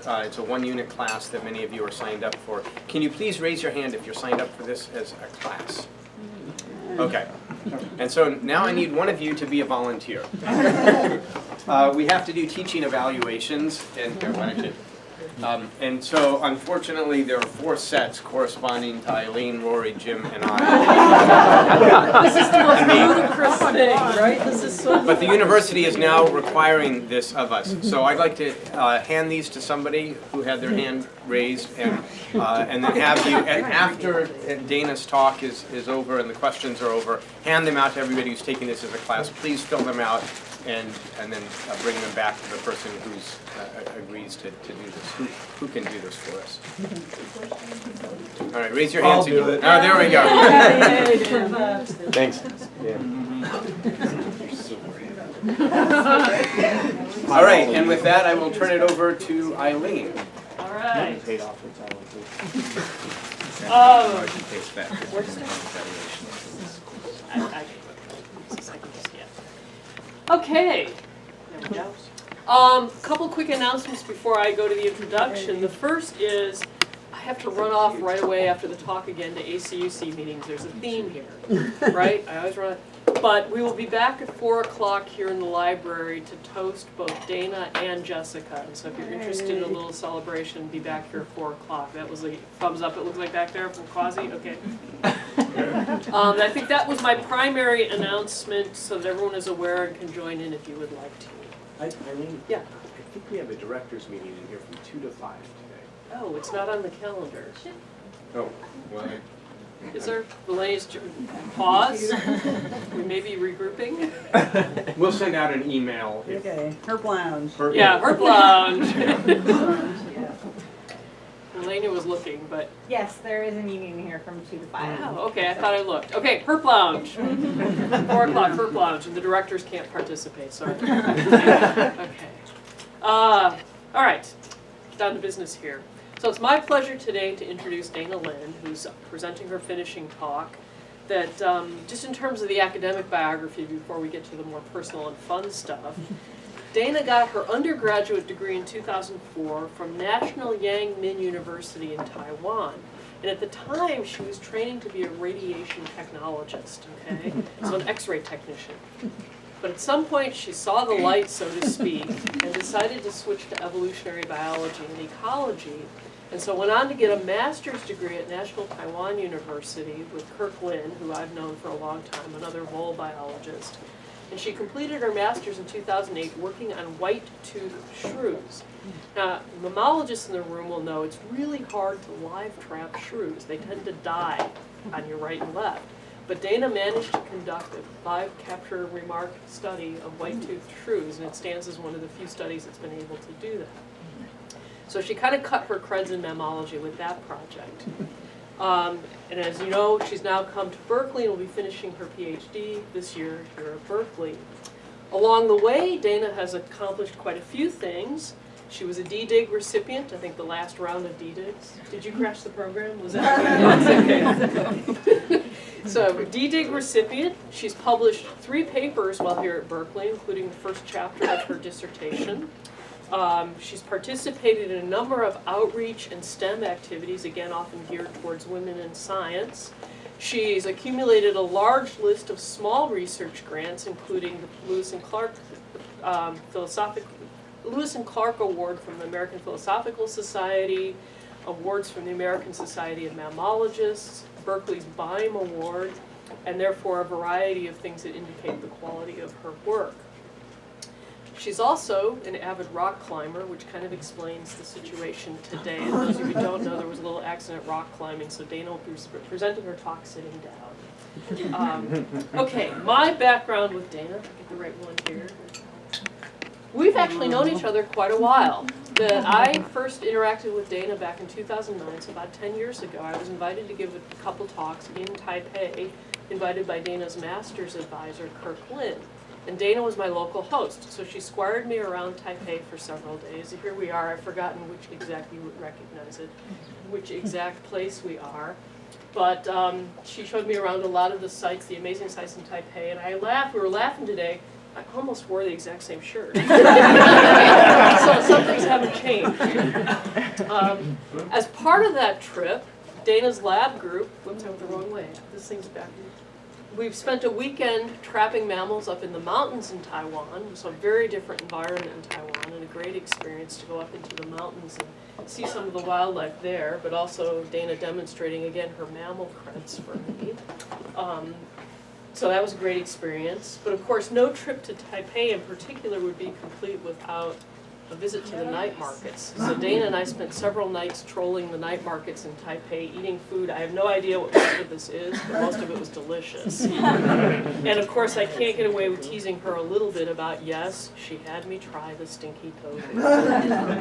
It's a one-unit class that many of you are signed up for. Can you please raise your hand if you're signed up for this as a class? Okay. And so now I need one of you to be a volunteer. We have to do teaching evaluations, and here, why don't you? And so, unfortunately, there are 4 sets corresponding to Eileen, Rory, Jim, and I. This is the most ludicrous thing, right? This is so. But the university is now requiring this of us. So I'd like to hand these to somebody who had their hand raised, and then have you, and after Dana's talk is over and the questions are over, hand them out to everybody who's taking this as a class. Please fill them out. And then bring them back to the person who's agrees to do this. Who can do this for us? All right, raise your hands again. Oh, there we go. Thanks. Yeah. All right, and with that, I will turn it over to Eileen. All right. Okay. There we go. Couple quick announcements before I go to the introduction. The first is I have to run off right away after the talk again to ACUC meetings. There's a theme here, right? I always run. But we will be back at 4 o'clock here in the library to toast both Dana and Jessica. And so if you're interested in a little celebration, be back here at 4 o'clock. That was a thumbs up, it looks like back there from Quasi. Okay. I think that was my primary announcement, so that everyone is aware and can join in if you would like to. Eileen? Yeah. I think we have a director's meeting in here from 2 to 5 today. Oh, it's not on the calendar. Oh, well. Is there? Elaine's pause? We may be regrouping? We'll send out an email. Okay, Herb Lounge. Yeah, Herb Lounge. Elena was looking, but... Yes, there is a meeting here from 2 to 5. Oh, okay, I thought I looked. Okay, Herb Lounge. 4 o'clock, Herb Lounge, and the directors can't participate, sorry. Okay. All right, down to business here. So it's my pleasure today to introduce Dana Lynn, who's presenting her finishing talk. That just in terms of the academic biography, before we get to the more personal and fun stuff, Dana got her undergraduate degree in 2004 from National Yang Min University in Taiwan. And at the time, she was training to be a radiation technologist, okay? So an X-ray technician. But at some point, she saw the light, so to speak, and decided to switch to evolutionary biology and ecology. And so went on to get a master's degree at National Taiwan University with Kirk Lin, who I've known for a long time, another vole biologist. And she completed her master's in 2008 working on white-toothed shrews. Now, mammalogists in the room will know it's really hard to live trap shrews. They tend to die on your right and left. But Dana managed to conduct a live capture remark study of white-toothed shrews, and it stands as one of the few studies that's been able to do that. So she kind of cut her creds in mammalogy with that project. And as you know, she's now come to Berkeley and will be finishing her PhD this year here at Berkeley. Along the way, Dana has accomplished quite a few things. She was a D-Dig recipient, I think the last round of D-Digs. Did you crash the program? Was that okay? So, D-Dig recipient. She's published 3 papers while here at Berkeley, including the first chapter of her dissertation. She's participated in a number of outreach and STEM activities, again often geared towards women in science. She's accumulated a large list of small research grants, including the Lewis and Clark Award from the American Philosophical Society, awards from the American Society of Mammalogists, Berkeley's BIME Award, and therefore a variety of things that indicate the quality of her work. She's also an avid rock climber, which kind of explains the situation today. And those of you who don't know, there was a little accident rock climbing, so Dana will be presenting her talk sitting down. Okay, my background with Dana, I'll get the right one here. We've actually known each other quite a while. I first interacted with Dana back in 2009, so about 10 years ago. I was invited to give a couple talks in Taipei, invited by Dana's master's advisor, Kirk Lin. And Dana was my local host, so she squired me around Taipei for several days. Here we are. I've forgotten which exact, you would recognize it, which exact place we are. But she showed me around a lot of the sites, the amazing sites in Taipei, and I laughed. We were laughing today. I almost wore the exact same shirt. So some things haven't changed. As part of that trip, Dana's lab group, whoops, I went the wrong way. This thing's back. We've spent a weekend trapping mammals up in the mountains in Taiwan, so a very different environment in Taiwan, and a great experience to go up into the mountains and see some of the wildlife there, but also Dana demonstrating again her mammal creds for me. So that was a great experience. But of course, no trip to Taipei in particular would be complete without a visit to the night markets. So Dana and I spent several nights trolling the night markets in Taipei, eating food. I have no idea what most of this is, but most of it was delicious. And of course, I can't get away with teasing her a little bit about, yes, she had me try the stinky tofu,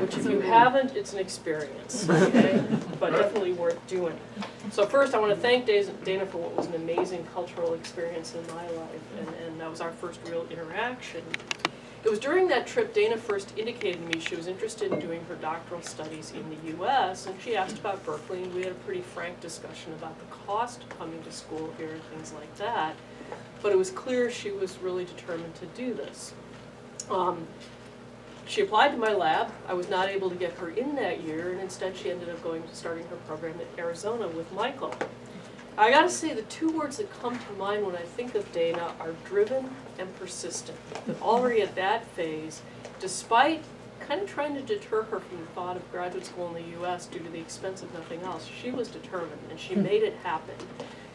which if you haven't, it's an experience, okay? But definitely worth doing. So first, I want to thank Dana for what was an amazing cultural experience in my life, and that was our first real interaction. It was during that trip Dana first indicated to me she was interested in doing her doctoral studies in the US, and she asked about Berkeley, and we had a pretty frank discussion about the cost of coming to school here and things like that. But it was clear she was really determined to do this. She applied to my lab. I was not able to get her in that year, and instead she ended up starting her program in Arizona with Michael. I gotta say, the two words that come to mind when I think of Dana are driven and persistent. But already at that phase, despite kind of trying to deter her from the thought of graduate school in the US due to the expense of nothing else, she was determined and she made it happen.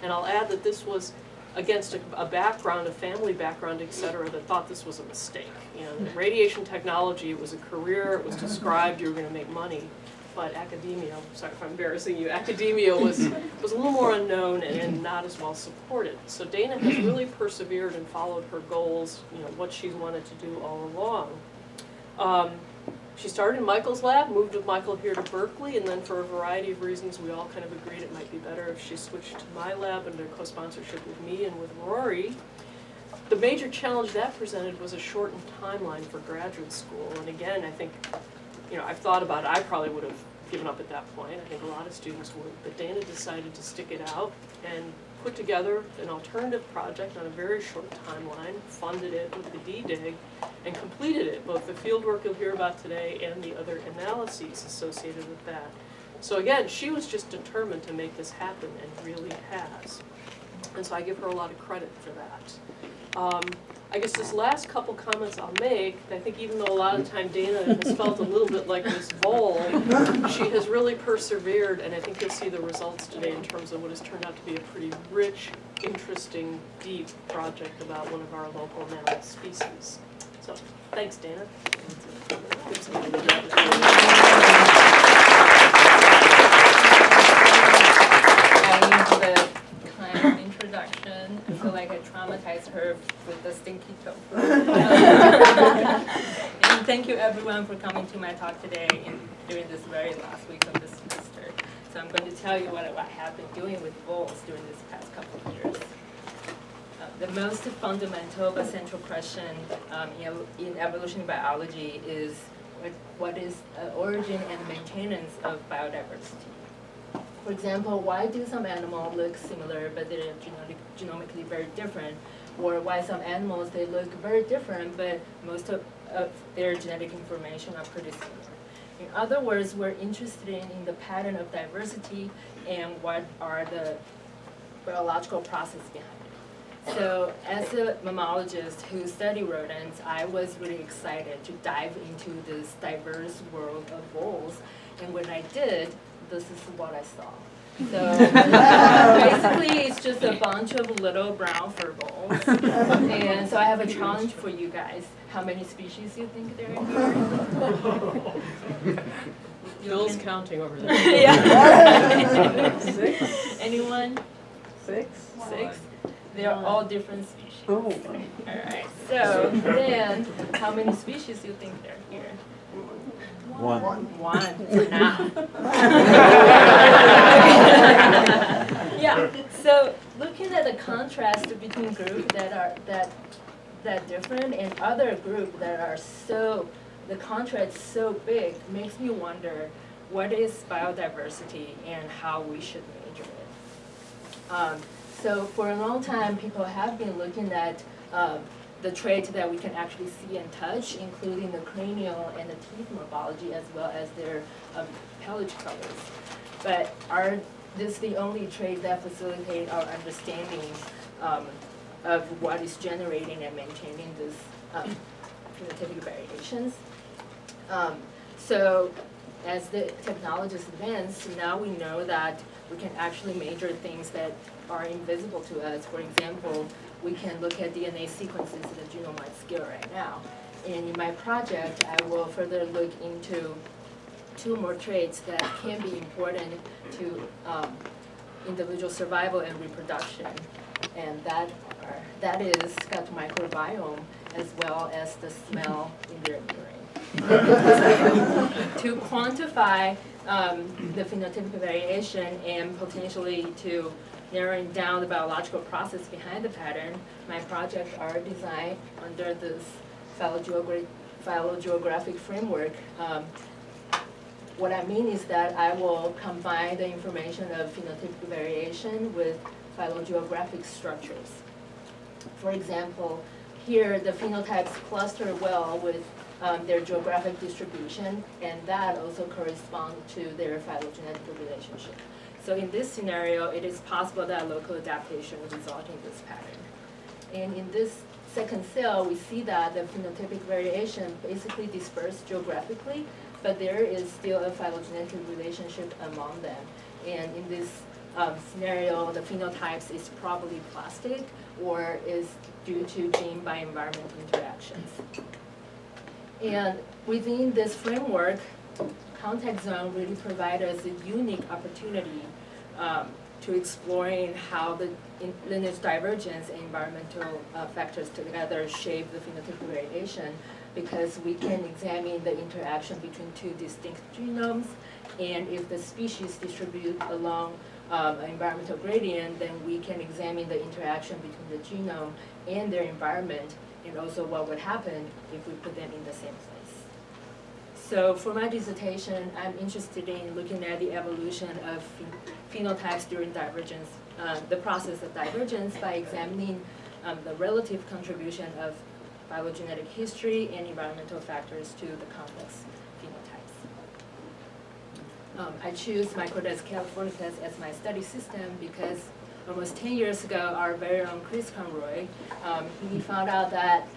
And I'll add that this was against a background, a family background, et cetera, that thought this was a mistake. You know, radiation technology, it was a career, it was described, you were gonna make money. But academia, sorry if I'm embarrassing you, academia was a little more unknown and not as well supported. So Dana has really persevered and followed her goals, you know, what she's wanted to do all along. She started in Michael's lab, moved with Michael here to Berkeley, and then for a variety of reasons we all kind of agreed it might be better if she switched to my lab under co-sponsorship with me and with Rory. The major challenge that presented was a shortened timeline for graduate school, and again, I think, you know, I've thought about it, I probably would have given up at that point. I think a lot of students would, but Dana decided to stick it out and put together an alternative project on a very short timeline, funded it with the DDIG, and completed it, both the fieldwork you'll hear about today and the other analyses associated with that. So again, she was just determined to make this happen and really has. And so I give her a lot of credit for that. I guess this last couple comments I'll make, I think even though a lot of the time Dana has felt a little bit like this vole, she has really persevered, and I think you'll see the results today in terms of what has turned out to be a pretty rich, interesting, deep project about one of our local mammal species. So, thanks, Dana. Introduction. I feel like I traumatized her with the stinky tofu. And thank you everyone for coming to my talk today during this very last week of the semester. So I'm going to tell you what I have been doing with voles during this past couple of years. The most fundamental but central question in evolutionary biology is what is origin and maintenance of biodiversity. For example, why do some animals look similar but they're genomically very different? Or why some animals, they look very different but most of their genetic information are pretty similar? In other words, we're interested in the pattern of diversity and what are the biological process behind it. So as a mammologist who study rodents, I was really excited to dive into this diverse world of voles. And when I did, this is what I saw. So basically it's just a bunch of little brown fur voles. And so I have a challenge for you guys. How many species do you think there are here? Bill's counting over there. Yeah. 6. Anyone? 6. 6? They're all different species. Oh. Alright, so then how many species do you think there are here? 1 for now. Yeah, so looking at the contrast between groups that are that different and other groups that are so, the contrast so big makes me wonder what is biodiversity and how we should measure it. So for a long time, people have been looking at the traits that we can actually see and touch, including the cranial and the teeth morphology, as well as their pelage colors. But this is the only trait that facilitate our understanding of what is generating and maintaining this phenotypic variations. So as the technologies advance, now we know that we can actually measure things that are invisible to us. For example, we can look at DNA sequences at the genome-wide scale right now. And in my project, I will further look into 2 more traits that can be important to individual survival and reproduction. And that is gut microbiome as well as the smell in their urine. To quantify the phenotypic variation and potentially to narrowing down the biological process behind the pattern, my projects are designed under this phylogeographic framework. What I mean is that I will combine the information of phenotypic variation with phylogeographic structures. For example, here the phenotypes cluster well with their geographic distribution, and that also corresponds to their phylogenetic relationship. So in this scenario, it is possible that local adaptation will result in this pattern. And in this second cell, we see that the phenotypic variation basically dispersed geographically, but there is still a phylogenetic relationship among them. And in this scenario, the phenotypes is probably plastic or is due to gene by environment interactions. And within this framework, contact zone really provides us a unique opportunity to exploring how the lineage divergence and environmental factors together shape the phenotypic variation, because we can examine the interaction between 2 distinct genomes, and if the species distribute along an environmental gradient, then we can examine the interaction between the genome and their environment, and also what would happen if we put them in the same place. So for my dissertation, I'm interested in looking at the evolution of phenotypes during divergence, the process of divergence, by examining the relative contribution of phylogenetic history and environmental factors to the complex phenotypes. I choose Microdus californicus as my study system because almost 10 years ago, our very own Chris Conroy, he found out that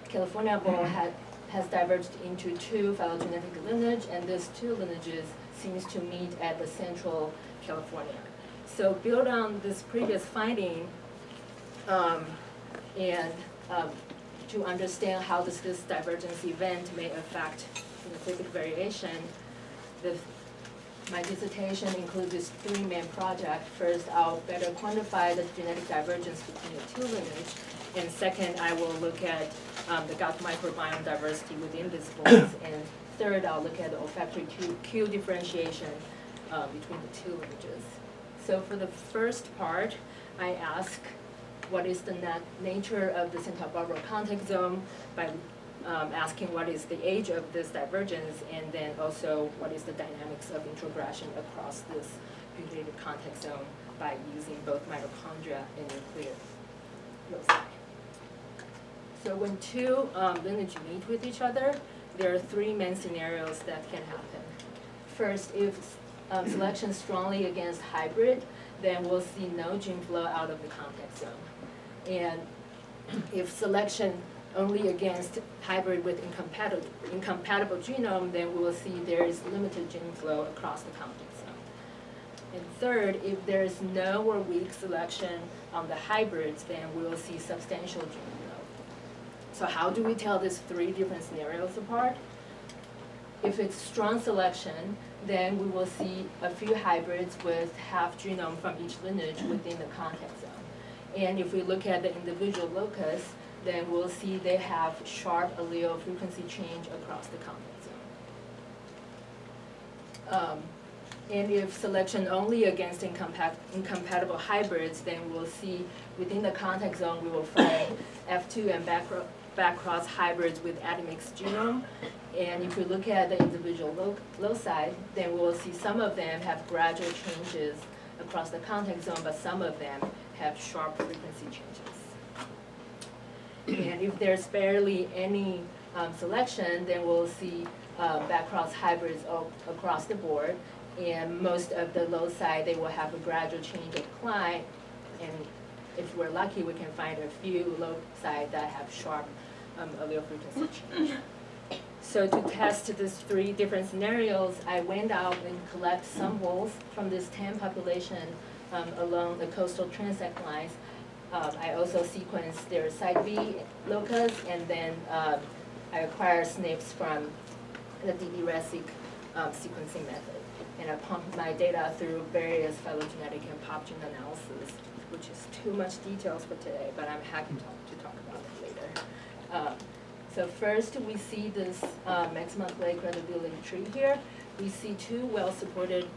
California bull has diverged into 2 phylogenetic lineages, and these 2 lineages seems to meet at the central California. So build on this previous finding and to understand how this divergence event may affect phenotypic variation, my dissertation includes these 3 main projects. First, I'll better quantify the genetic divergence between the 2 lineages. And second, I will look at the gut microbiome diversity within these bulls. And third, I'll look at the olfactory cue differentiation between the 2 lineages. So for the first part, I ask what is the nature of the Santa Barbara contact zone by asking what is the age of this divergence, and then also what is the dynamics of introgression across this mutated contact zone by using both mitochondria and nuclear loci. So when 2 lineages meet with each other, there are 3 main scenarios that can happen. First, if selection strongly against hybrid, then we'll see no gene flow out of the contact zone. And if selection only against hybrid with incompatible genome, then we will see there is limited gene flow across the contact zone. And third, if there is no or weak selection on the hybrids, then we will see substantial gene flow. So how do we tell these 3 different scenarios apart? If it's strong selection, then we will see a few hybrids with half genome from each lineage within the contact zone. And if we look at the individual locus, then we'll see they have sharp allele frequency change across the contact zone. And if selection only against incompatible hybrids, then we'll see within the contact zone we will find F2 and backcross hybrids with admixed genome. And if we look at the individual loci, then we will see some of them have gradual changes across the contact zone, but some of them have sharp frequency changes. And if there's barely any selection, then we'll see backcross hybrids across the board. And most of the loci, they will have a gradual change of climate. And if we're lucky, we can find a few loci that have sharp allele frequency change. So to test these 3 different scenarios, I went out and collect some voles from this 10 population along the coastal transect lines. I also sequenced their site B locus, and then I acquired SNPs from the DD-RESIC sequencing method. And I pumped my data through various phylogenetic and pop gene analysis, which is too much details for today, but I'm happy to talk about it later. So first, we see this maximum clay credibility tree here. We see 2 well-supported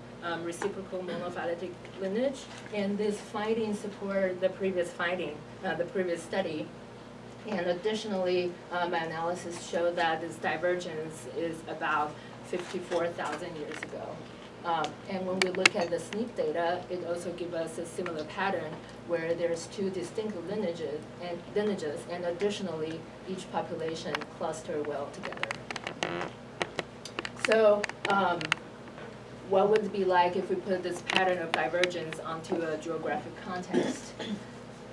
reciprocal monophyletic lineage, and this finding support the previous finding, the previous study. And additionally, my analysis showed that this divergence is about 54,000 years ago. And when we look at the SNP data, it also gives us a similar pattern where there's 2 distinct lineages, and additionally, each population cluster well together. So, what would it be like if we put this pattern of divergence onto a geographic context?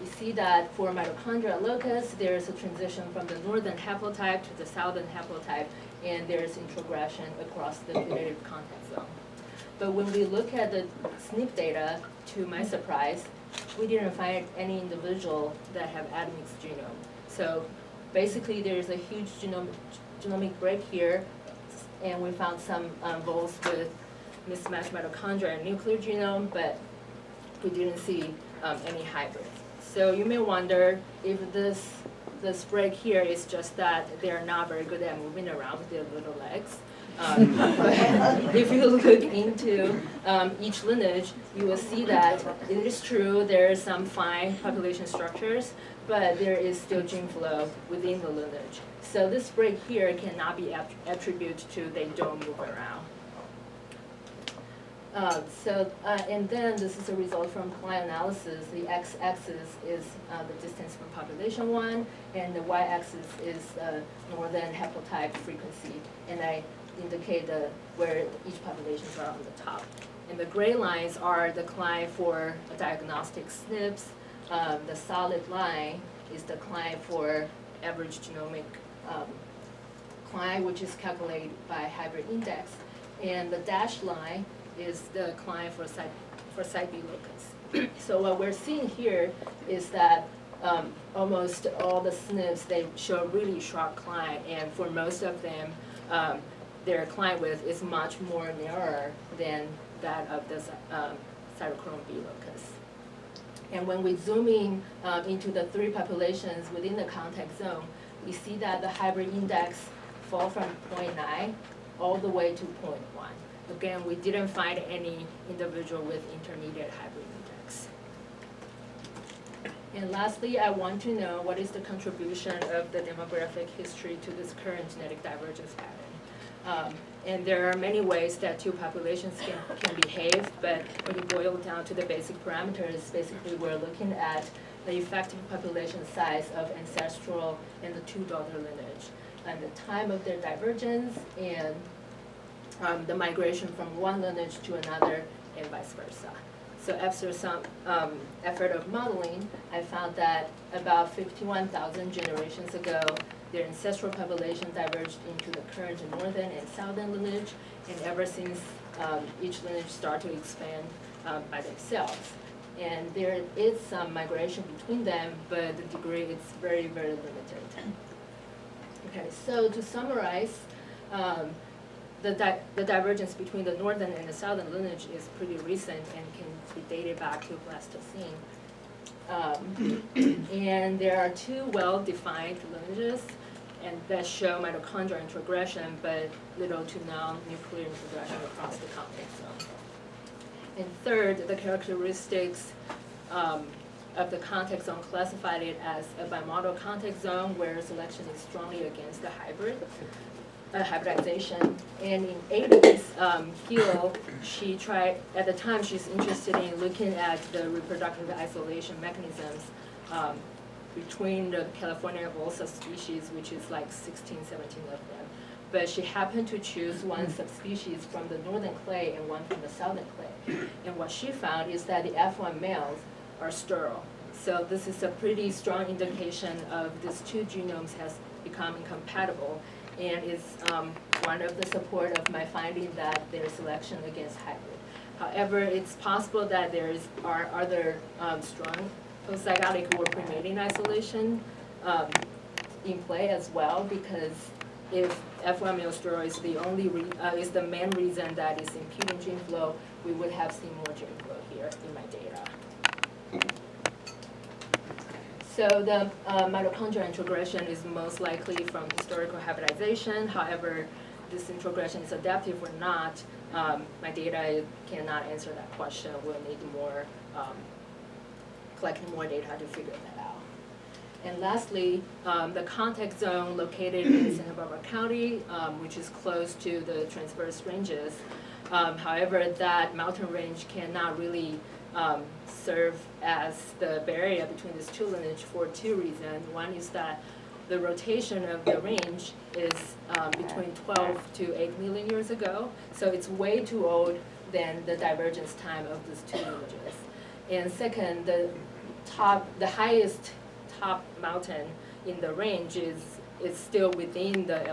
We see that for mitochondria locus, there's a transition from the northern haplotype to the southern haplotype, and there's introgression across the putative context zone. But when we look at the SNP data, to my surprise, we didn't find any individual that have admixed genome. So basically, there's a huge genomic break here, and we found some voles with mismatched mitochondria and nuclear genome, but we didn't see any hybrids. So you may wonder if this break here is just that they're not very good at moving around with their little legs. But if you look into each lineage, you will see that it is true there are some fine population structures, but there is still gene flow within the lineage. So this break here cannot be attributed to they don't move around. And then this is a result from climate analysis. The x-axis is the distance from population 1, and the y-axis is northern haplotype frequency. And I indicate where each populations are on the top. And the gray lines are the climb for diagnostic SNPs. The solid line is the climb for average genomic climb, which is calculated by hybrid index. And the dashed line is the climb for site B locus. So what we're seeing here is that almost all the SNPs, they show really sharp climb, and for most of them, their climb width is much more narrower than that of the cytochrome B locus. And when we zoom in into the 3 populations within the contact zone, we see that the hybrid index fall from 0.9 all the way to 0.1. Again, we didn't find any individual with intermediate hybrid index. And lastly, I want to know what is the contribution of the demographic history to this current genetic divergence pattern. And there are many ways that 2 populations can behave, but when you boil it down to the basic parameters, basically we're looking at the effective population size of ancestral and the 2 daughter lineage, and the time of their divergence, and the migration from one lineage to another, and vice versa. So after some effort of modeling, I found that about 51,000 generations ago, their ancestral population diverged into the current northern and southern lineage, and ever since, each lineage started to expand by themselves. And there is some migration between them, but the degree is very, very limited. Okay, so to summarize, the divergence between the northern and the southern lineage is pretty recent and can be dated back to Pleistocene. And there are 2 well-defined lineages and that show mitochondrial introgression, but little to no nuclear introgression across the contact zone. And third, the characteristics of the contact zone classified it as a bimodal contact zone where selection is strongly against the hybridization. And in Aiden's Gill, she tried, at the time she's interested in looking at the reproductive isolation mechanisms between the California vole subspecies, which is like 16, 17 of them. But she happened to choose one subspecies from the northern clay and one from the southern clay. And what she found is that the F1 males are sterile. So this is a pretty strong indication of these two genomes has become incompatible, and is one of the support of my finding that there's selection against hybrid. However, it's possible that are other strong post-zygotic or premating isolation in play as well, because if F1 male sterile is is the main reason that is impeding gene flow, we would have seen more gene flow here in my data. So the mitochondrial introgression is most likely from historical hybridization. However, this introgression is adaptive or not. My data cannot answer that question. We'll need more, collecting more data to figure that out. And lastly, the contact zone located in Santa Barbara County, which is close to the transverse ranges. However, that mountain range cannot really serve as the barrier between these two lineages for two reasons. One is that the rotation of the range is between 12 to 8 million years ago, so it's way too old than the divergence time of these two lineages. And second, the highest top mountain in the range is still within the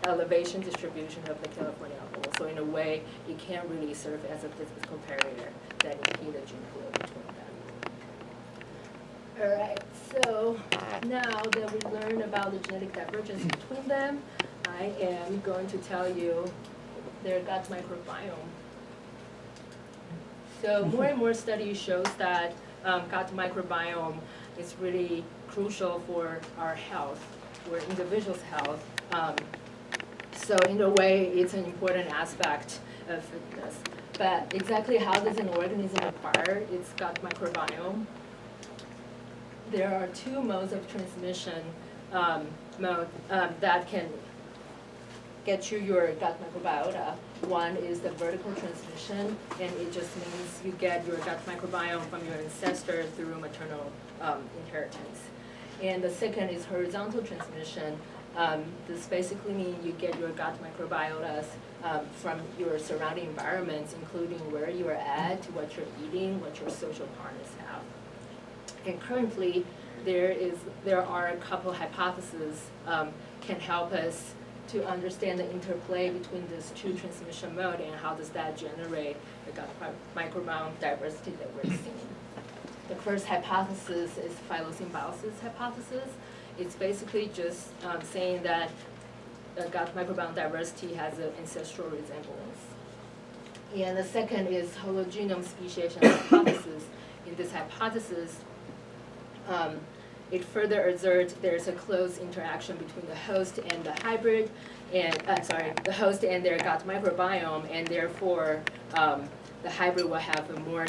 elevation distribution of the California vole. So in a way, it can't really serve as a physical barrier that impede the gene flow between them. All right, so now that we learned about the genetic divergence between them, I am going to tell you their gut microbiome. So more and more studies shows that gut microbiome is really crucial for our health, for individuals' health. So in a way, it's an important aspect of fitness. But exactly how does an organism acquire its gut microbiome? There are two modes of transmission that can get you your gut microbiota. One is the vertical transmission, and it just means you get your gut microbiome from your ancestor through maternal inheritance. And the second is horizontal transmission. This basically means you get your gut microbiotas from your surrounding environments, including where you are at, what you're eating, what your social partners have. And currently, there are a couple hypotheses can help us to understand the interplay between these two transmission modes and how does that generate the gut microbiome diversity that we're seeing. The first hypothesis is phylosymbiosis hypothesis. It's basically just saying that the gut microbiome diversity has an ancestral resemblance. And the second is hologenome speciation hypothesis. In this hypothesis, it further asserts there's a close interaction between the host and the hybrid, and the host and their gut microbiome, and therefore the hybrid will have a more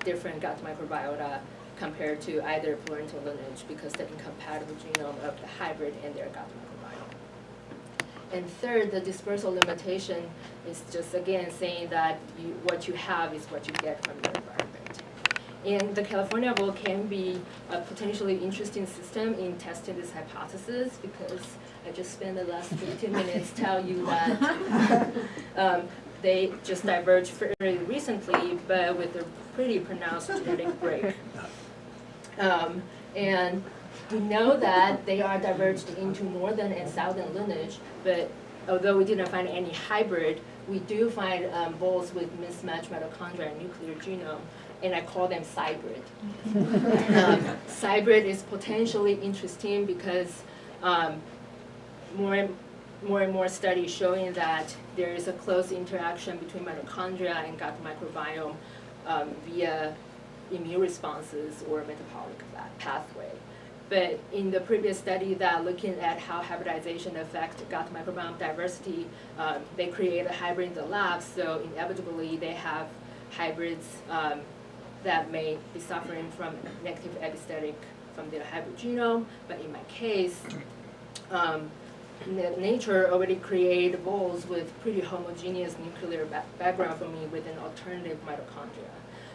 different gut microbiota compared to either parental lineage because the incompatible genome of the hybrid and their gut microbiome. And third, the dispersal limitation is just again saying that what you have is what you get from your environment. And the California vole can be a potentially interesting system in testing this hypothesis because I just spent the last 15 minutes telling you that they just diverged very recently, but with a pretty pronounced genetic break. And we know that they are diverged into northern and southern lineage, but although we didn't find any hybrid, we do find voles with mismatched mitochondria and nuclear genome, and I call them cybrid. Cybrid is potentially interesting because more and more studies showing that there is a close interaction between mitochondria and gut microbiome via immune responses or metabolic pathway. But in the previous study that looking at how hybridization affects gut microbiome diversity, they create a hybrid in the lab, so inevitably they have hybrids that may be suffering from negative epistatic from their hybrid genome. But in my case, nature already created voles with pretty homogeneous nuclear background for me with an alternative mitochondria.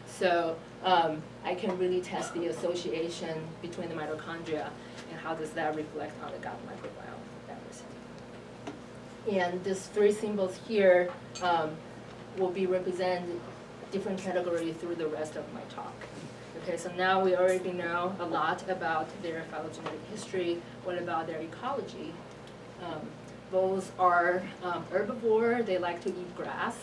So I can really test the association between the mitochondria and how does that reflect on the gut microbiome diversity. And these three symbols here will be represented different categories through the rest of my talk. Okay, so now we already know a lot about their phylogenetic history. What about their ecology? Voles are herbivore. They like to eat grass.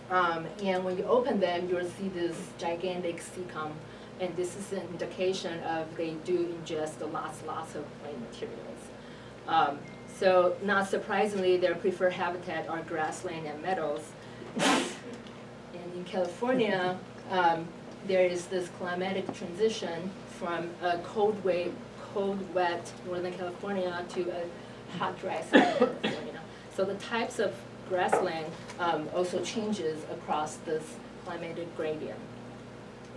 And when you open them, you'll see this gigantic cecum. And this is an indication of they do ingest lots of plant materials. So not surprisingly, their preferred habitat are grassland and meadows. And in California, there is this climatic transition from a cold, wet Northern California to a hot, dry Southern California. So the types of grassland also changes across this climatic gradient.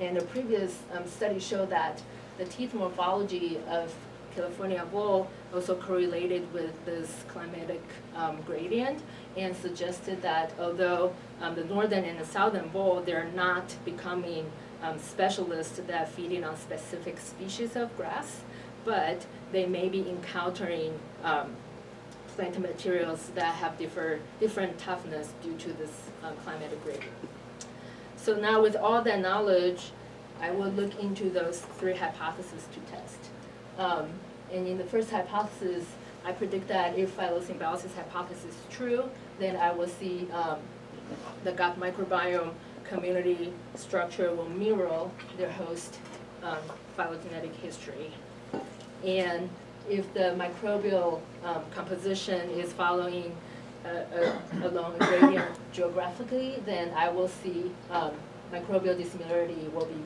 And a previous study showed that the teeth morphology of California vole also correlated with this climatic gradient and suggested that although the northern and the southern vole, they're not becoming specialists that feeding on specific species of grass, but they may be encountering plant materials that have different toughness due to this climatic gradient. So now with all that knowledge, I will look into those three hypotheses to test. And in the first hypothesis, I predict that if phylosymbiosis hypothesis is true, then I will see the gut microbiome community structure will mirror their host phylogenetic history. And if the microbial composition is following along a gradient geographically, then I will see microbial dissimilarity will be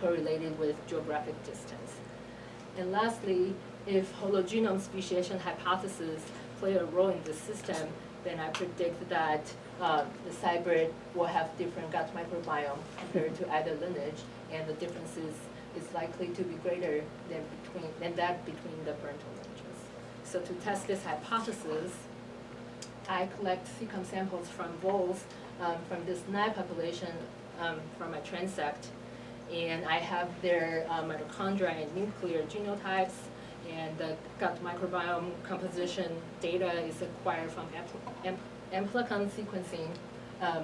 correlated with geographic distance. And lastly, if hologenome speciation hypothesis play a role in the system, then I predict that the hybrid will have different gut microbiome compared to either lineage, and the differences is likely to be greater than that between the parental lineages. So to test this hypothesis, I collect cecum samples from voles from this Nile population from my transect, and I have their mitochondria and nuclear genotypes, and the gut microbiome composition data is acquired from amplicon sequencing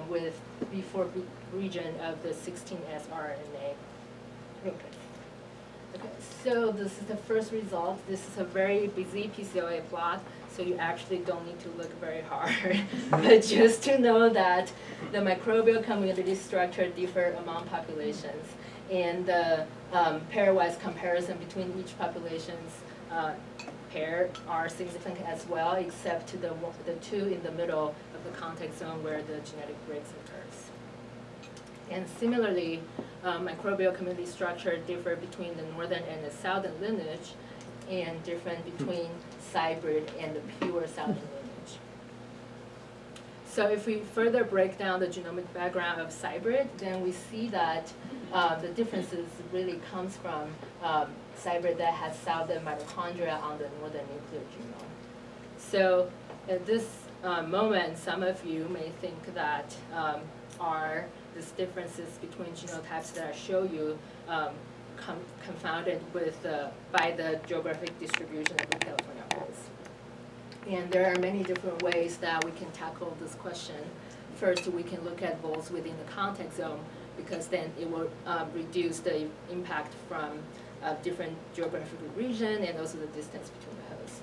with B4 region of the 16S RNA. Okay, so this is the first result. This is a very busy PCOA plot, so you actually don't need to look very hard, but just to know that the microbial community structure differ among populations, and the pairwise comparison between each population's pair are significant as well, except to the two in the middle of the contact zone where the genetic breaks occurs. And similarly, microbial community structure differ between the northern and the southern lineage, and different between hybrid and the pure southern lineage. So if we further break down the genomic background of hybrid, then we see that the differences really comes from hybrid that has southern mitochondria on the northern nuclear genome. So at this moment, some of you may think that are these differences between genotypes that I show you confounded with by the geographic distribution of the California voles. And there are many different ways that we can tackle this question. First, we can look at voles within the contact zone, because then it will reduce the impact from different geographic region and also the distance between the host.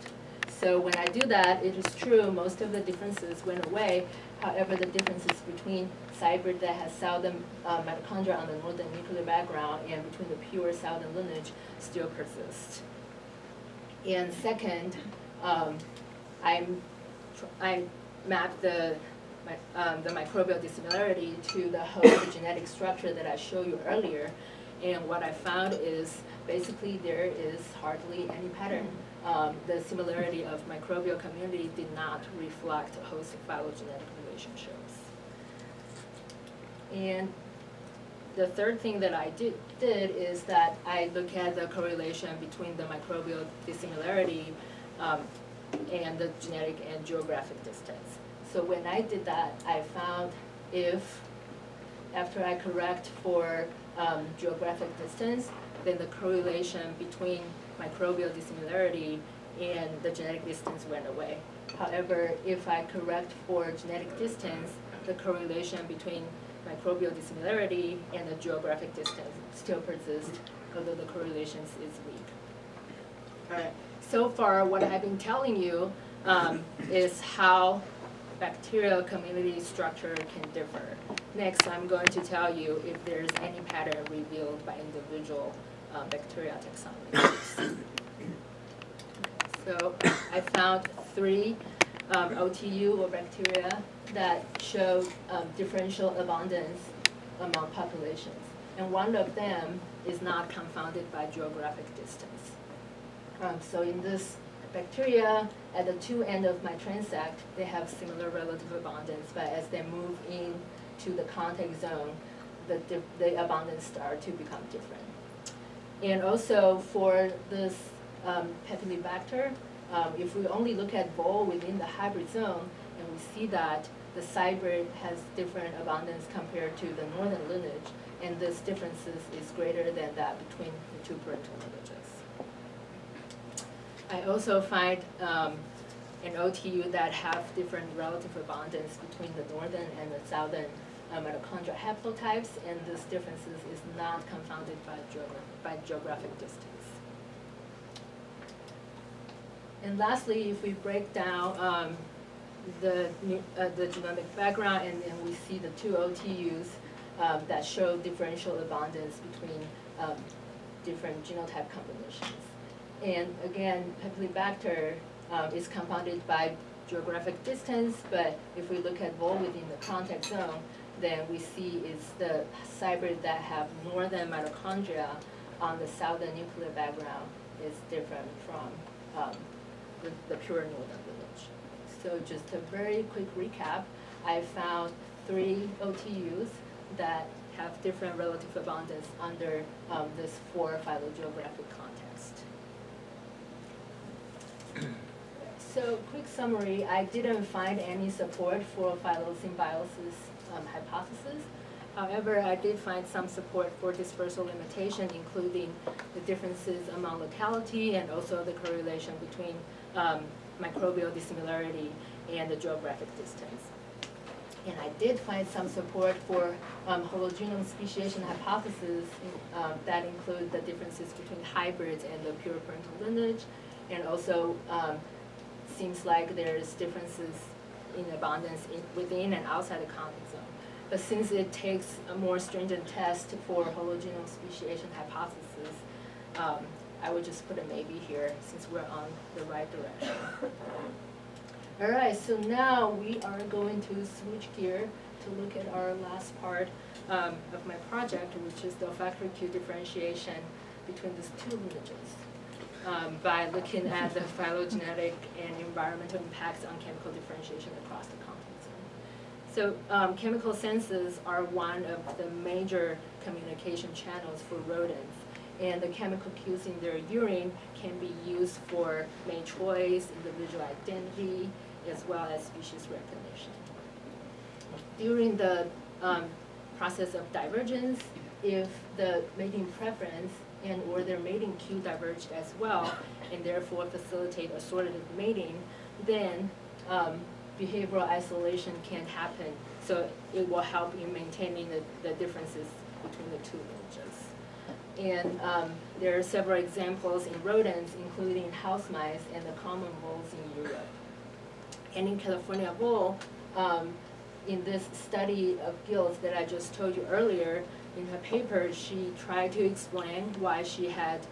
So when I do that, it is true, most of the differences went away. However, the differences between hybrid that has southern mitochondria on the northern nuclear background and between the pure southern lineage still persist. And second, I mapped the microbial dissimilarity to the host genetic structure that I showed you earlier. And what I found is basically there is hardly any pattern. The similarity of microbial community did not reflect host phylogenetic relationships. And the third thing that I did is that I look at the correlation between the microbial dissimilarity and the genetic and geographic distance. So when I did that, I found if after I correct for geographic distance, then the correlation between microbial dissimilarity and the genetic distance went away. However, if I correct for genetic distance, the correlation between microbial dissimilarity and the geographic distance still persists, although the correlation is weak. All right. So far, what I've been telling you is how bacterial community structure can differ. Next, I'm going to tell you if there's any pattern revealed by individual bacteria taxonomy. So I found 3 OTU or bacteria that show differential abundance among populations. And one of them is not confounded by geographic distance. So in this bacteria, at the 2 ends of my transect, they have similar relative abundance, but as they move into the contact zone, the abundance start to become different. And also for this Pepilibacter, if we only look at vole within the hybrid zone, and we see that the cybrid has different abundance compared to the northern lineage, and this difference is greater than that between the 2 parental lineages. I also find an OTU that have different relative abundance between the northern and the southern mitochondrial haplotypes, and this difference is not confounded by geographic distance. And lastly, if we break down the genomic background, and then we see the 2 OTUs that show differential abundance between different genotype combinations. And again, Pepilibacter is confounded by geographic distance, but if we look at vole within the contact zone, then we see it's the cybrid that have northern mitochondria on the southern nuclear background is different from the pure northern lineage. So just a very quick recap, I found 3 OTUs that have different relative abundance under this 4 phylogeographic context. So quick summary, I didn't find any support for phylosymbiosis hypothesis. However, I did find some support for dispersal limitation, including the differences among locality and also the correlation between microbial dissimilarity and the geographic distance. And I did find some support for whole genome speciation hypothesis that include the differences between hybrids and the pure parental lineage, and also seems like there's differences in abundance within and outside the contact zone. But since it takes a more stringent test for whole genome speciation hypothesis, I would just put a maybe here since we're on the right direction. All right, so now we are going to switch gear to look at our last part of my project, which is the factor Q differentiation between these 2 lineages. By looking at the phylogenetic and environmental impacts on chemical differentiation across the contact zone. So chemical senses are one of the major communication channels for rodents, and the chemical cues in their urine can be used for mate choice, individual identity, as well as species recognition. During the process of divergence, if the mating preference and or their mating cue diverged as well, and therefore facilitate assortative mating, then behavioral isolation can happen. So it will help in maintaining the differences between the 2 lineages. And there are several examples in rodents, including house mice and the common voles in Europe. And in California vole, in this study of gills that I just told you earlier, in her paper, she tried to explain why she had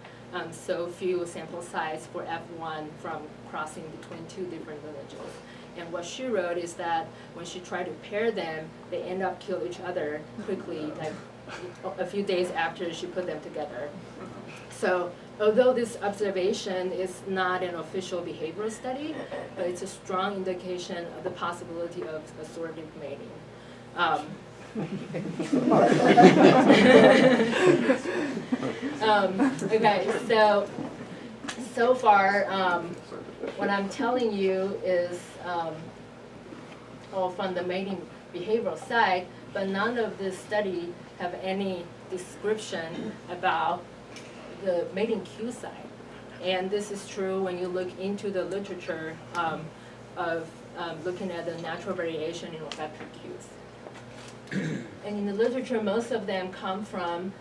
so few sample size for F1 from crossing between 2 different lineages. And what she wrote is that when she tried to pair them, they end up kill each other quickly, like a few days after she put them together. So although this observation is not an official behavioral study, but it's a strong indication of the possibility of assortative mating. Okay, so far, what I'm telling you is all from the mating behavioral side, but none of this study have any description about the mating cue site. And this is true when you look into the literature of looking at the natural variation in olfactory cues. And in the literature, most of them come from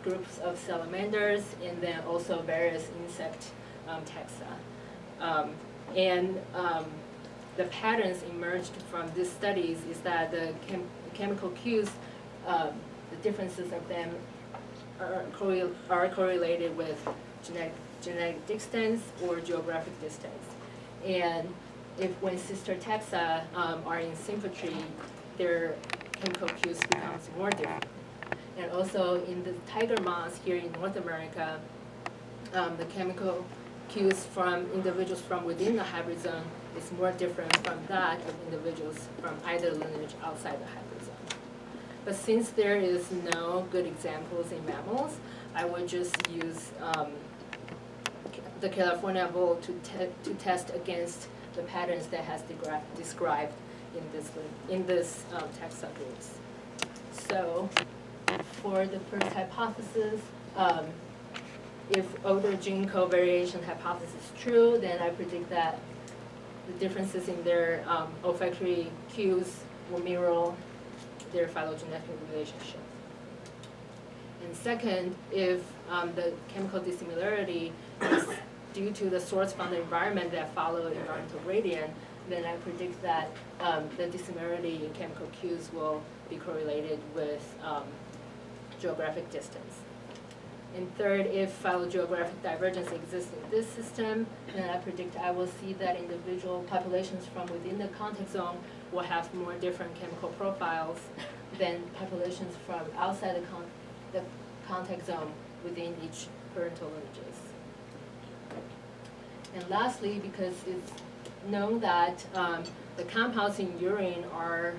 groups of salamanders and then also various insect taxa. The patterns emerged from these studies is that the chemical cues, the differences of them are correlated with genetic distance or geographic distance. And when sister taxa are in symmetry, their chemical cues becomes more different. And also in the tiger moths here in North America, the chemical cues from individuals from within the hybrid zone is more different from that of individuals from either lineage outside the hybrid zone. But since there is no good examples in mammals, I would just use the California vole to test against the patterns that has described in this taxa groups. So for the first hypothesis, if older gene covariation hypothesis is true, then I predict that the differences in their olfactory cues will mirror their phylogenetic relationship. And second, if the chemical dissimilarity is due to the source from the environment that follow the environmental gradient, then I predict that the dissimilarity in chemical cues will be correlated with geographic distance. And third, if phylogeographic divergence exists in this system, then I predict I will see that individual populations from within the context zone will have more different chemical profiles than populations from outside the context zone within each parental lineages. And lastly, because it's known that the compounds in urine are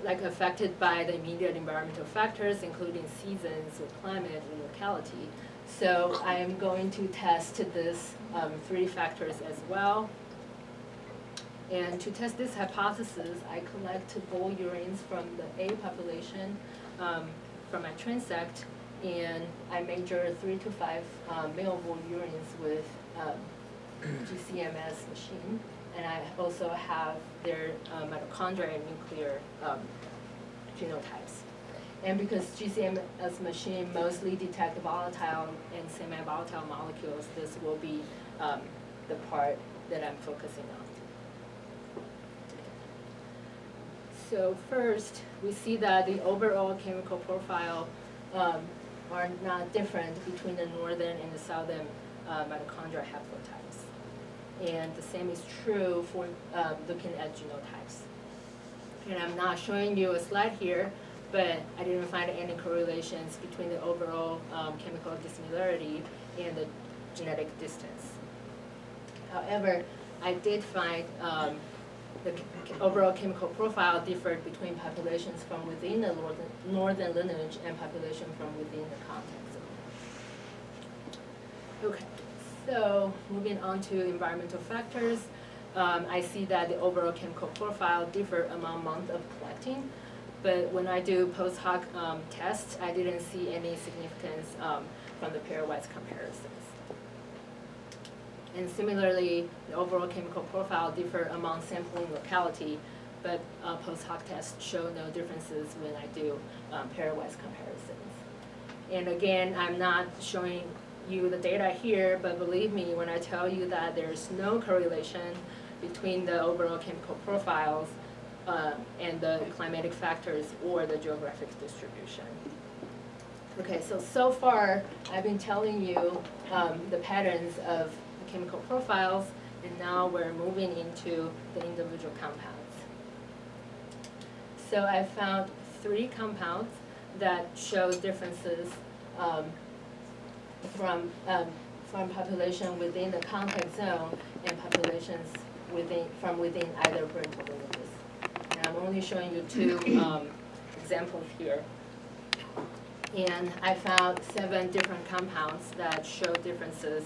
affected by the immediate environmental factors, including seasons or climate and locality. So I am going to test this 3 factors as well. And to test this hypothesis, I collect vole urines from the A population from my transect, and I measure 3 to 5 male vole urines with GCMS machine. And I also have their mitochondria and nuclear genotypes. And because GCMS machine mostly detect volatile and semi-volatile molecules, this will be the part that I'm focusing on. So first, we see that the overall chemical profile are not different between the northern and the southern mitochondrial haplotypes. And the same is true for looking at genotypes. And I'm not showing you a slide here, but I didn't find any correlations between the overall chemical dissimilarity and the genetic distance. However, I did find the overall chemical profile differed between populations from within the northern lineage and population from within the context zone. Okay, so moving on to environmental factors, I see that the overall chemical profile differ among months of collecting, but when I do post hoc tests, I didn't see any significance from the pairwise comparisons. And similarly, the overall chemical profile differ among sampling locality, but post hoc tests show no differences when I do pairwise comparisons. And again, I'm not showing you the data here, but believe me when I tell you that there's no correlation between the overall chemical profiles and the climatic factors or the geographic distribution. Okay, so far I've been telling you the patterns of chemical profiles, and now we're moving into the individual compounds. So I found 3 compounds that show differences from population within the contact zone and populations from within either parental lineages. And I'm only showing you 2 examples here. And I found 7 different compounds that show differences.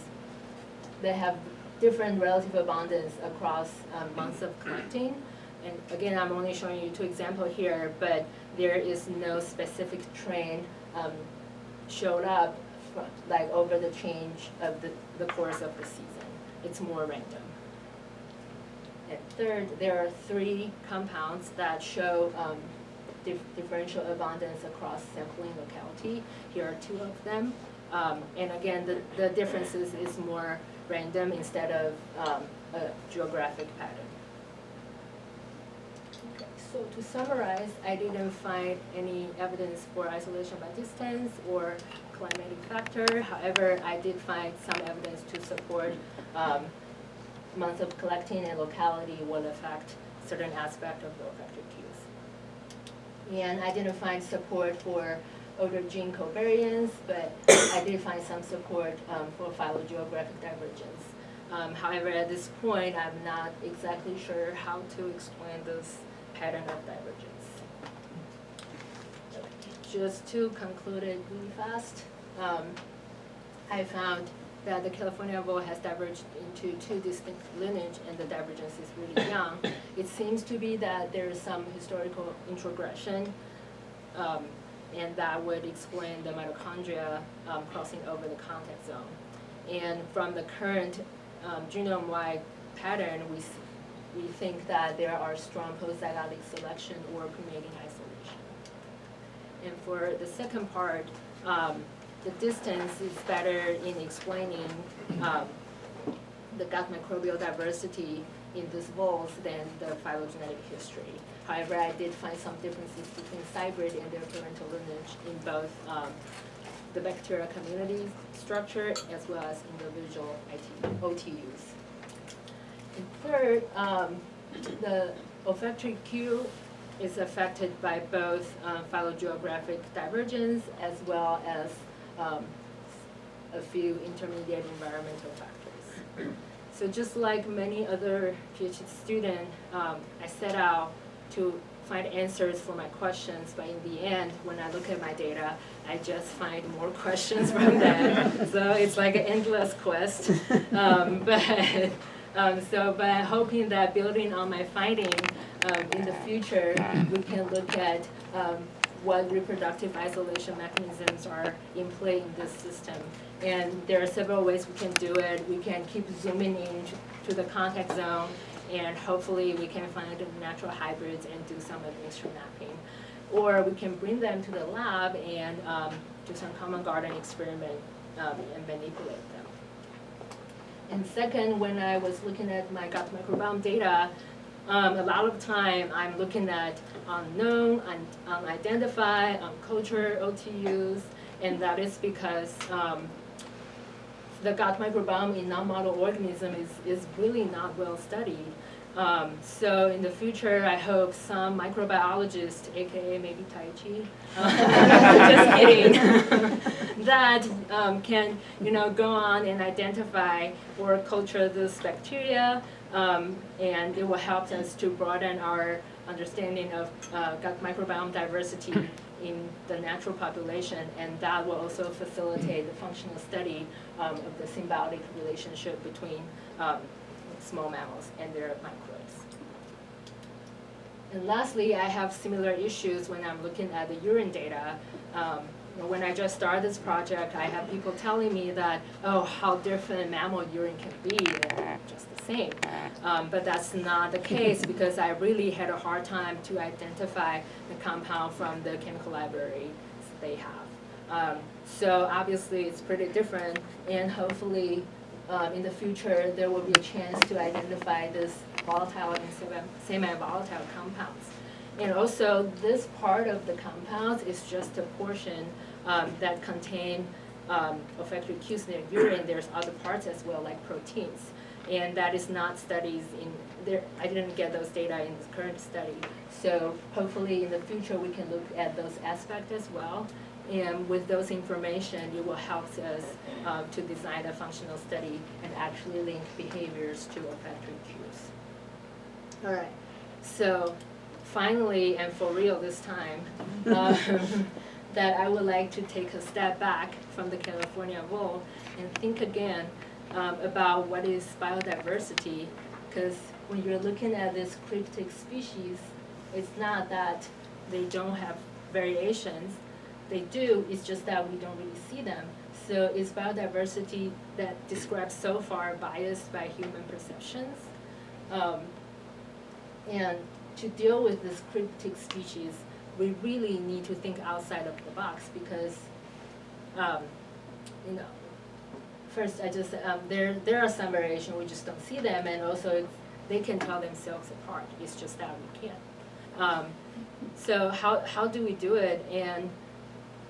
They have different relative abundance across months of collecting and again, I'm only showing you 2 examples here, but there is no specific trend showed up like over the change of the course of the season. It's more random. And third, there are 3 compounds that show differential abundance across sampling locality. Here are 2 of them. And again, the differences is more random instead of a geographic pattern. Okay, so to summarize, I didn't find any evidence for isolation by distance or climatic factor. However, I did find some evidence to support months of collecting and locality will affect certain aspect of the olfactory cues. And I didn't find support for odor gene covariance, but I did find some support for phylogeographic divergence. However, at this point, I'm not exactly sure how to explain this pattern of divergence. Just to conclude it really fast, I found that the California vole has diverged into 2 distinct lineages, and the divergence is really young. It seems to be that there is some historical introgression, and that would explain the mitochondria crossing over the contact zone. And from the current genome-wide pattern, we think that there are strong post-zygotic selection or permeating isolation. And for the second part, the distance is better in explaining the gut microbial diversity in these voles than the phylogenetic history. However, I did find some differences between cybrid and their parental lineage in both the bacterial community structure as well as individual OTUs. And third, the olfactory cue is affected by both phylogeographic divergence as well as a few intermediate environmental factors. So just like many other PhD students, I set out to find answers for my questions, but in the end, when I look at my data, I just find more questions from them. So it's like an endless quest. But hoping that building on my finding in the future, we can look at what reproductive isolation mechanisms are in play in this system. And there are several ways we can do it. We can keep zooming in to the contact zone, and hopefully we can find natural hybrids and do some admixture mapping. Or we can bring them to the lab and do some common garden experiment and manipulate them. And second, when I was looking at my gut microbiome data, a lot of time I'm looking at unknown, unidentified, uncultured OTUs, and that is because the gut microbiome in non-model organism is really not well studied. So in the future, I hope some microbiologist, aka maybe Tai Chi, just kidding, that can go on and identify or culture this bacteria, and it will help us to broaden our understanding of gut microbiome diversity in the natural population, and that will also facilitate the functional study of the symbiotic relationship between small mammals and their microbes. And lastly, I have similar issues when I'm looking at the urine data. When I just started this project, I have people telling me that, oh, how different mammal urine can be, they're just the same. But that's not the case, because I really had a hard time to identify the compound from the chemical library they have. So obviously it's pretty different, and hopefully in the future there will be a chance to identify this volatile and semi-volatile compounds. And also, this part of the compounds is just a portion that contain olfactory cues in their urine. There's other parts as well, like proteins. And that is not studies in there. I didn't get those data in this current study. So hopefully in the future we can look at those aspects as well. And with those information, it will help us to design a functional study and actually link behaviors to olfactory cues. All right, so finally, and for real this time, that I would like to take a step back from the California vole and think again about what is biodiversity, because when you're looking at this cryptic species, it's not that they don't have variations. They do, it's just that we don't really see them. So it's biodiversity that describes so far biased by human perceptions. And to deal with this cryptic species, we really need to think outside of the box because, you know, first I just, there are some variation, we just don't see them, and also they can tell themselves apart, it's just that we can't. So how do we do it? And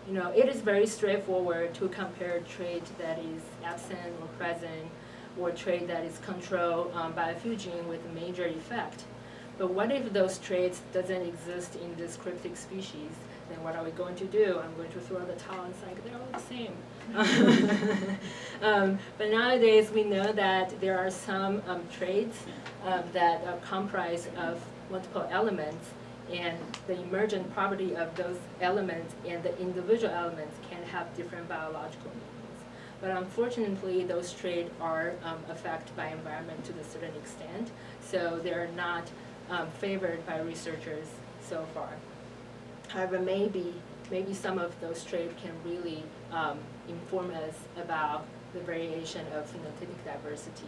you know, it is very straightforward to compare trait that is absent or present, or trait that is controlled by a few genes with a major effect. But what if those traits doesn't exist in this cryptic species? Then what are we going to do? I'm going to throw the towel and say they're all the same. But nowadays we know that there are some traits that are comprised of multiple elements, and the emergent property of those elements and the individual elements can have different biological meanings. But unfortunately, those traits are affected by environment to a certain extent, so they're not favored by researchers so far. However, maybe some of those traits can really inform us about the variation of phenotypic diversity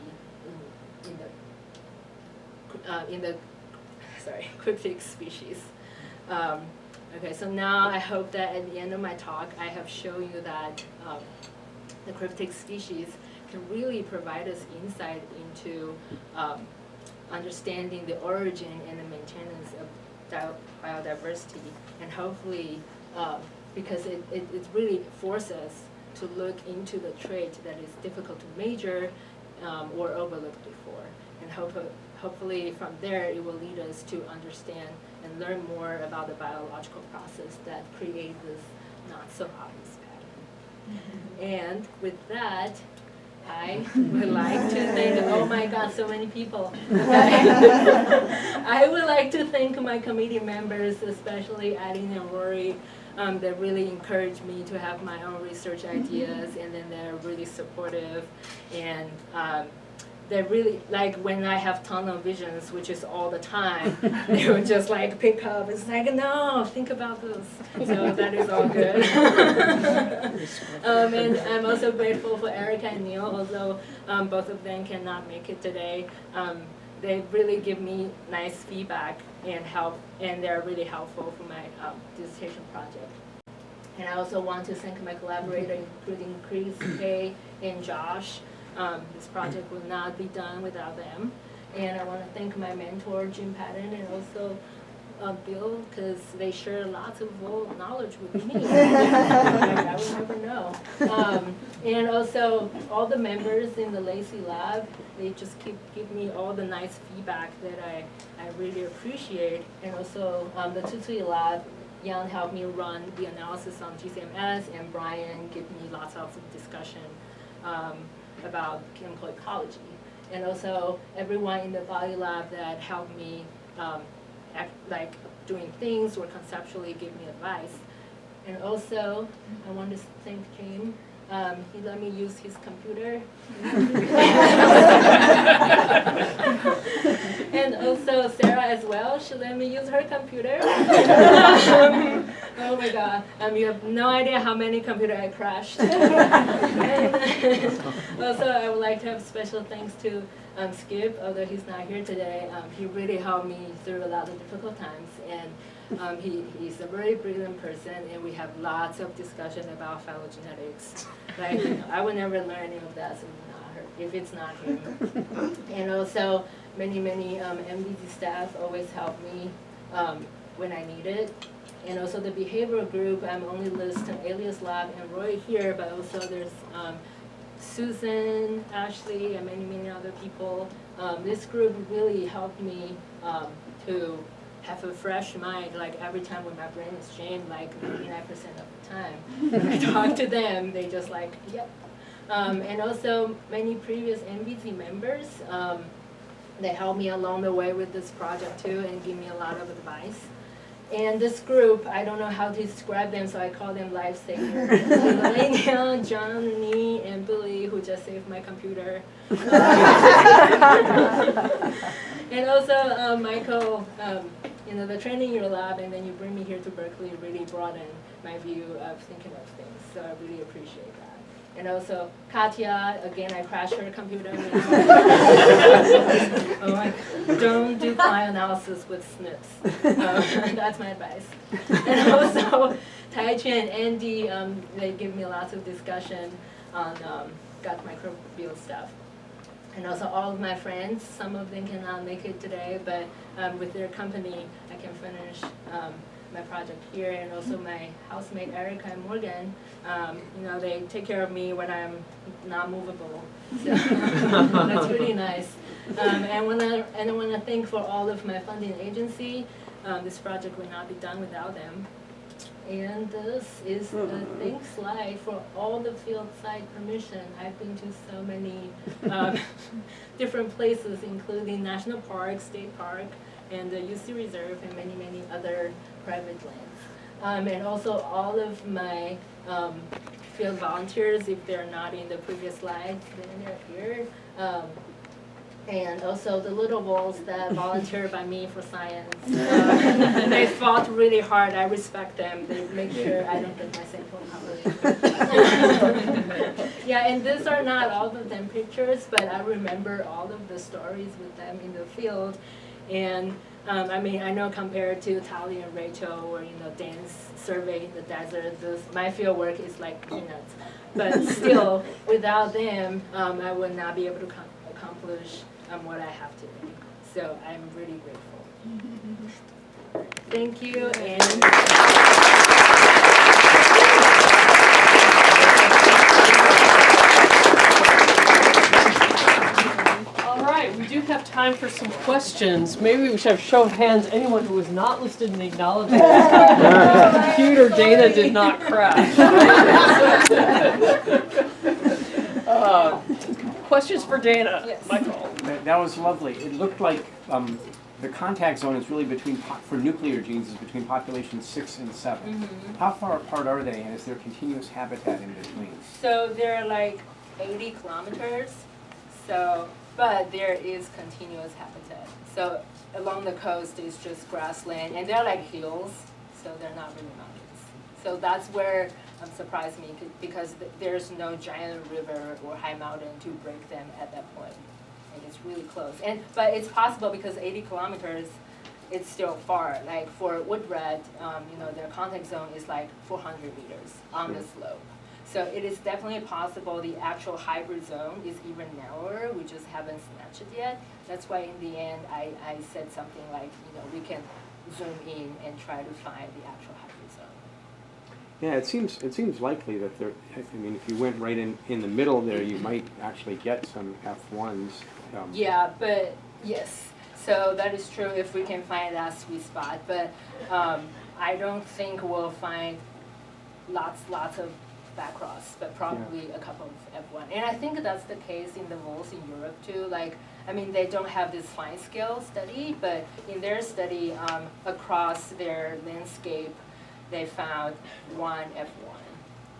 in the cryptic species. Okay, so now I hope that at the end of my talk, I have shown you that the cryptic species can really provide us insight into understanding the origin and the maintenance of biodiversity, and hopefully, because it really forces us to look into the trait that is difficult to measure or overlooked before, and hopefully from there it will lead us to understand and learn more about the biological process that create this not so obvious pattern. And with that, I would like to thank, oh my God, so many people. I would like to thank my committee members, especially Aline and Rory, that really encouraged me to have my own research ideas, and then they're really supportive, and they really, like when I have tunnel visions, which is all the time, they would just like pick up, it's like, no, think about this. So that is all good. And I'm also grateful for Erica and Neil, although both of them cannot make it today. They really give me nice feedback and help, and they're really helpful for my dissertation project. And I also want to thank my collaborators, including Chris, Kay, and Josh. This project would not be done without them. And I want to thank my mentor, Jim Patton, and also Bill, because they share lots of knowledge with me. I would never know. And also all the members in the Lacey Lab, they just give me all the nice feedback that I really appreciate. And also the Tutui Lab, Jan helped me run the analysis on GCMS, and Brian gave me lots of discussion about chemical ecology. And also everyone in the Body Lab that helped me like doing things or conceptually give me advice. And also I want to thank James. He let me use his computer. And also Sarah as well, she let me use her computer. Oh my God, you have no idea how many computers I crashed. And also I would like to have special thanks to Skip, although he's not here today. He really helped me through a lot of difficult times, and he's a very brilliant person, and we have lots of discussion about phylogenetics. Like, you know, I would never learn any of that if it's not him. And also many MVC staff always help me when I need it. And also the behavioral group, I'm only listing Alias Lab and Roy here, but also there's Susan, Ashley, and many other people. This group really helped me to have a fresh mind, like every time when my brain is jammed, like 99% of the time. When I talk to them, they just like, yep. And also many previous MVC members, they helped me along the way with this project too, and give me a lot of advice. And this group, I don't know how to describe them, so I call them lifesavers. Millennial, Johnny, and Billy, who just saved my computer. And also Michael, the training in your lab, and then you bring me here to Berkeley really broadened my view of thinking of things. So I really appreciate that. And also Katya, again, I crashed her computer. I'm like, don't do client analysis with SNPs. That's my advice. And also Tai-Chi and Andy, they give me lots of discussion on gut microbial stuff. And also all of my friends, some of them cannot make it today, but with their company, I can finish my project here. And also my housemate Erica and Morgan, they take care of me when I'm not movable. So that's really nice. And I want to thank for all of my funding agency. This project would not be done without them. And this is a thanks slide for all the field site permission. I've been to so many different places, including national park, state park, and the UC Reserve, and many, many other private lands. And also all of my field volunteers, if they're not in the previous slides, then they're here. And also the little voles that volunteer by me for science. They fought really hard. I respect them. They make sure I don't get my sample published. Yeah, and these are not all of them pictures, but I remember all of the stories with them in the field. And I know compared to Tali and Rachel or Dan's survey in the desert, my field work is like peanuts. But still, without them, I would not be able to accomplish what I have to do. So I'm really grateful. Thank you. And All right, we do have time for some questions. Maybe we should have show of hands anyone who was not listed in the acknowledgement. Computer Dana did not crash. Questions for Dana? Yes. Michael. That was lovely. It looked like the contact zone is really for nuclear genes is between populations 6 and 7. Mm-hmm. How far apart are they, and is there continuous habitat in between? so they're like 80 kilometers. But there is continuous habitat. So along the coast is just grassland, and they're like hills, so they're not really mountains. So that's where surprised me, because there's no giant river or high mountain to break them at that point. And it's really close. But it's possible because 80 kilometers, it's still far. Like for wood rat, their contact zone is like 400 meters on the slope. So it is definitely possible the actual hybrid zone is even narrower. We just haven't snatched it yet. That's why in the end I said something like, we can zoom in and try to find the actual hybrid zone. Yeah, it seems likely that there. If you went right in the middle there, you might actually get some F1s. Yeah, but yes. So that is true if we can find that sweet spot. But I don't think we'll find lots of backcross, but probably a couple of F1. And I think that's the case in the voles in Europe too. They don't have this fine scale study, but in their study across their landscape, they found one F1.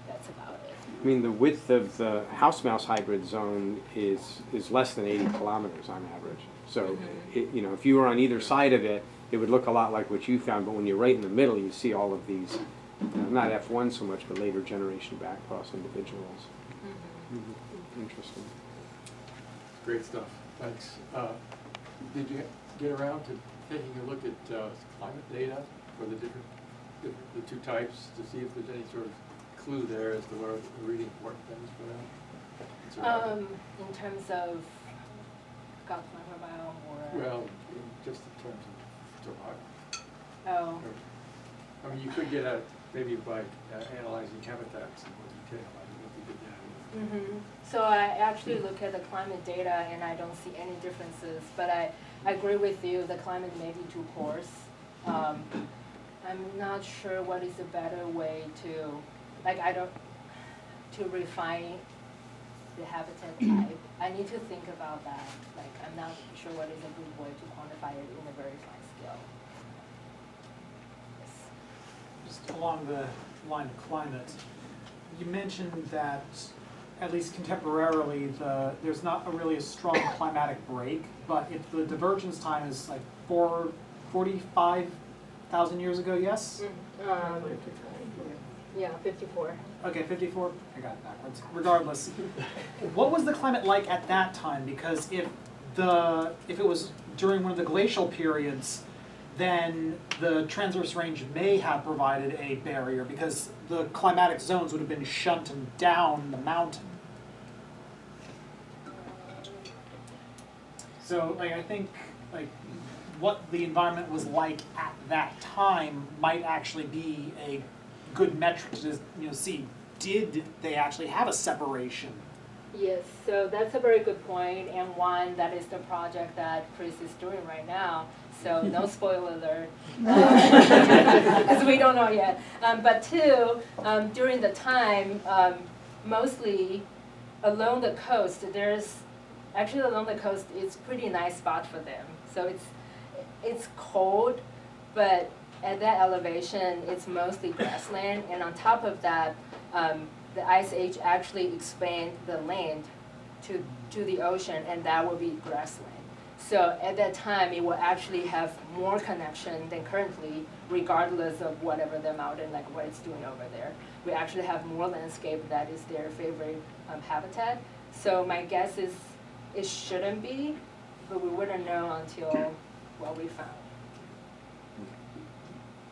That's about it. The width of the house mouse hybrid zone is less than 80 kilometers on average. So, if you were on either side of it, it would look a lot like what you found. But when you're right in the middle, you see all of these, not F1 so much, but later generation backcross individuals. Interesting. Great stuff. Thanks. Did you get around to taking a look at climate data for the two types to see if there's any sort of clue there as to what are the really important things for them? In terms of gut microbiome or? Well, just in terms of survival. Oh. You could get at maybe by analyzing habitats in more detail. So I actually look at the climate data and I don't see any differences, but I agree with you, the climate may be too coarse. I'm not sure what is a better way to refine the habitat type. I need to think about that. I'm not sure what is a good way to quantify it in a very fine scale. just along the line of climate, you mentioned that, at least contemporarily, there's not really a strong climatic break, but if the divergence time is like 45,000 years ago, yes? Yeah, 54. Okay, 54, I got it backwards. Regardless, what was the climate like at that time? Because if it was during one of the glacial periods, then the transverse range may have provided a barrier because the climatic zones would have been shunted down the mountain. So, like, I think, like, what the environment was like at that time might actually be a good metric to, see, did they actually have a separation? Yes, so that's a very good point, and one, that is the project that Chris is doing right now. So no spoiler alert, because we don't know yet. But two, during the time, mostly along the coast, along the coast, it's a pretty nice spot for them. So it's cold, but at that elevation, it's mostly grassland, and on top of that, the ice age actually expand the land to the ocean, and that will be grassland. So at that time, it will actually have more connection than currently, regardless of whatever the mountain, like what it's doing over there. We actually have more landscape that is their favorite habitat. So my guess is it shouldn't be, but we wouldn't know until what we found.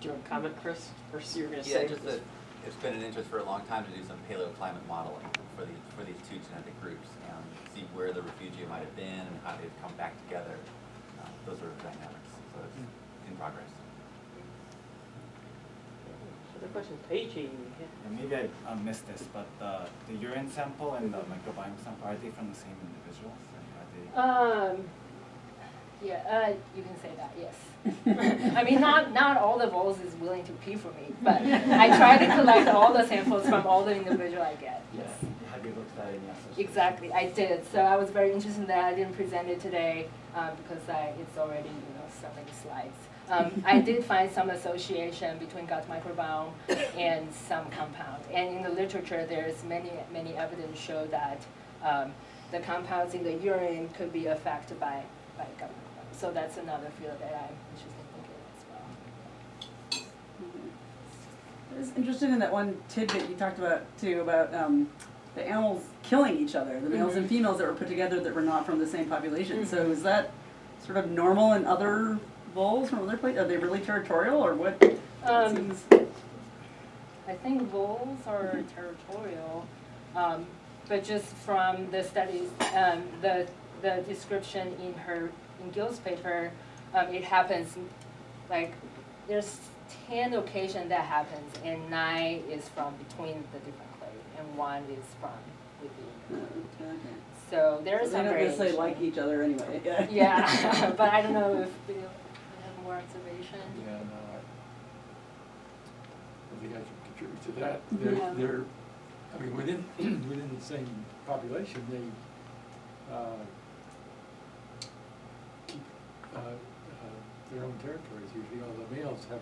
Do you want to comment, Chris? Or so you're going to Yeah, say? just that it's been an interest for a long time to do some paleoclimate modeling for these two genetic groups and see where the refugia might have been and how they've come back together. Those sort of dynamics. So it's in progress. Other questions? Peachy. And maybe I missed this, but the urine sample and the microbiome sample, are they from the same individuals? Are they... Yeah, you can say that, yes. I mean, not all the voles is willing to pee for me, but I try to collect all the samples from all the individual I get, yes. Have you looked at any association? Exactly, I did. So I was very interested in that. I didn't present it today because it's already, so many slides. I did find some association between gut microbiome and some compound. And in the literature, there's many evidence show that the compounds in the urine could be affected by gut microbiome. So that's another field that I'm interested in thinking as well. I was interested in that one tidbit you talked about too, about the animals killing each other, the males and females that were put together that were not from the same population. So is that sort of normal in other voles from other places? Are they really territorial, or what? I think voles are territorial, but just from the studies, the description in Gil's paper, it happens like there's 10 occasions that happens, and 9 is from between the different clades, and 1 is from within. Okay. So there's So some they don't necessarily variation. like each other anyway. Yeah, but I don't know if we have more observation. Yeah, no, I think I can contribute to that. Yeah. They're, I mean, within the same population, they keep their own territories. Usually, all the males have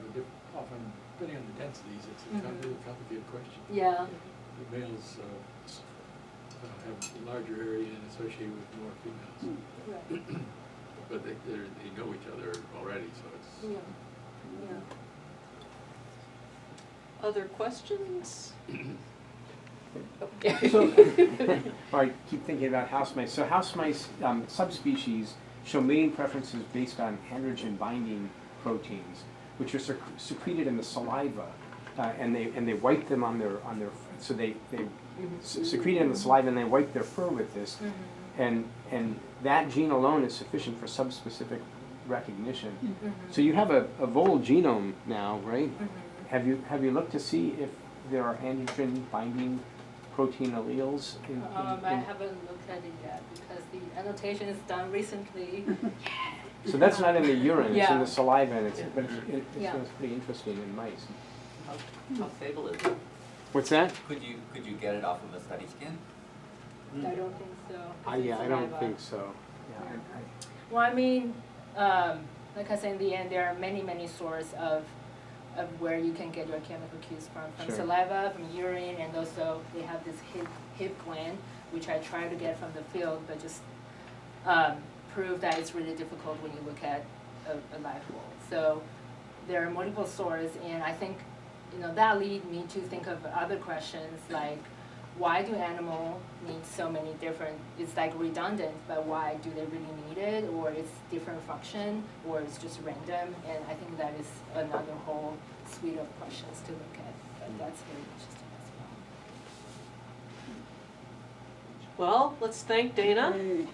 often, depending on the densities, it's a really complicated question. Yeah. The males have a larger area and associate with more females. Right. But they know each other already, so it's... Yeah. Other questions? So, all right, keep thinking about house mice. So house mice subspecies show mating preferences based on androgen binding proteins, which are secreted in the saliva, and they wipe them on their so they secrete it in the saliva and they wipe their fur with this, and that gene alone is sufficient for subspecific recognition. So you have a vole genome now, right? Have you looked to see if there are androgen binding protein alleles in I haven't looked at it yet because the annotation is done recently. So that's not in the urine, it's in Yeah. the saliva, and it's Yeah. pretty interesting in mice. How stable is it? What's that? Could you get it off of a study skin? I don't think so. 'cause Yeah, it's I don't saliva. think so. Yeah, Well, I mean, like I said, in the end, there are many sources of of where you can get your chemical cues from Sure. saliva, from urine, and also they have this hip gland, which I try to get from the field, but just prove that it's really difficult when you look at a live vole. So there are multiple sources, and I think that lead me to think of other questions like, why do animals need so many different, it's like redundant, but why do they really need it, or it's different function, or it's just random, and I think that is another whole suite of questions to look at, but that's very interesting as well. Well, let's thank Dana. Hey.